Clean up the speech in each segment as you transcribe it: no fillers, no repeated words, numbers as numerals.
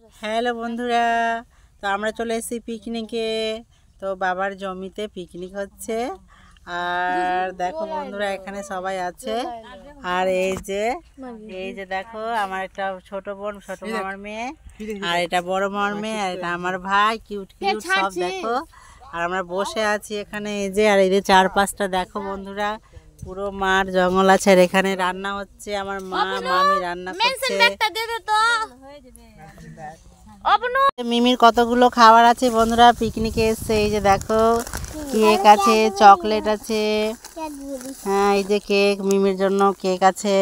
Hello বন্ধুরা, তো আমরা চলে এসেছি পিকনিকে। তো বাবার জমিতে পিকনিক হচ্ছে। আর দেখো বন্ধুরা, এখানে সবাই আছে। আর এই যে দেখো, আমার একটা ছোট বোন, ছোট মামার মেয়ে, আর এটা বড় মামার মেয়ে, আর এটা আমার ভাই, কিউট কিউট সব দেখো। আর আমরা বসে আছি এখানে। এই যে, আর এই যে চারপাশটা দেখো বন্ধুরা, পুরো মাঠ জঙ্গল আছে। আর এখানে রান্না হচ্ছে, আমার মামি রান্না করছে। মিমির কতগুলো খাবার আছে বন্ধুরা, পিকনিকে এসছে। এই যে দেখো, কেক আছে, চকলেট আছে। হ্যাঁ, এই যে কেক, মিমির জন্য কেক আছে,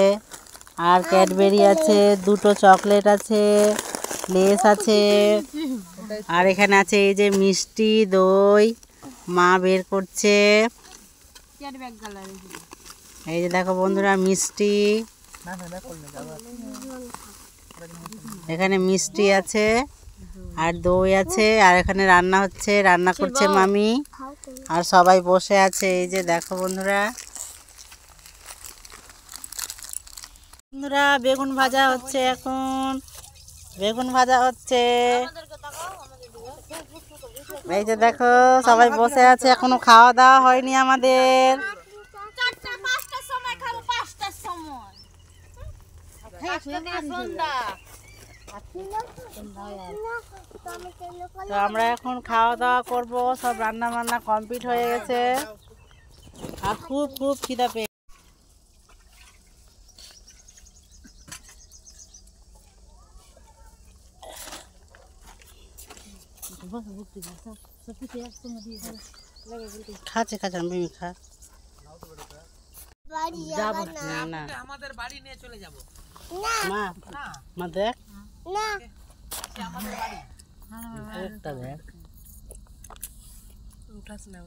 আর ক্যাডবেরি আছে, দুটো চকলেট আছে, লেস আছে। আর এখানে আছে এই যে মিষ্টি, দই মা বের করছে। এই যে দেখো বন্ধুরা, মিষ্টি, এখানে মিষ্টি আছে, আর দই আছে। আর এখানে রান্না হচ্ছে, রান্না করছে মামি, আর সবাই বসে আছে। এই যে দেখো বন্ধুরা, বেগুন ভাজা হচ্ছে, এখন বেগুন ভাজা হচ্ছে। এই যে দেখো, সবাই বসে আছে, এখনো খাওয়া দাওয়া হয়নি আমাদের। তো আমরা এখন খাওয়া দাওয়া করবো, সব রান্না বান্না কমপ্লিট হয়ে গেছে। আর খুব খুব খিদা পেয়ে খাচ্ছে আমি খা যাবো না, আমাদের বাড়ি নিয়ে চলে যাবো। মা মা দেখ না, আমাদের বাড়ি একটা দেখ, উঠাস না।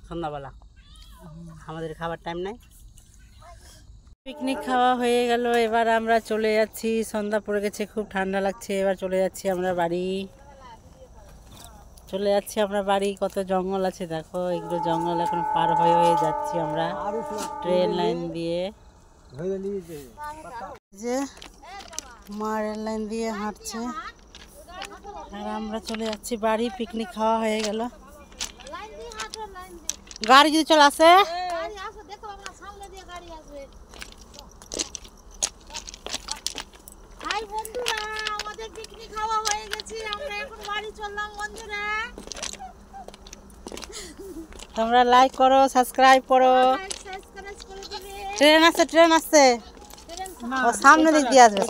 সন্ধ্যাবেলা আমাদের খাবার টাইম নাই। পিকনিক খাওয়া হয়ে গেল, এবার আমরা চলে যাচ্ছি। সন্ধ্যা পড়ে গেছে, খুব ঠান্ডা লাগছে। এবার চলে যাচ্ছি আমরা বাড়ি, কত জঙ্গল আছে দেখো, এগুলো জঙ্গল এখন পার হয়ে যাচ্ছি আমরা ট্রেন লাইন দিয়ে। যে মা রেল লাইন দিয়ে হাঁটছে, আর আমরা চলে যাচ্ছি বাড়ি। পিকনিক খাওয়া হয়ে গেল। গাড়ি যদি চলে আসে, আমাদের পিকনিক খাওয়া হয়ে গেছে, আমরা এখন বাড়ি চললাম বন্ধুরা। তোমরা লাইক করো, সাবস্ক্রাইব করো। ট্রেন আসছে, সামনে দিক দিয়ে আসবে,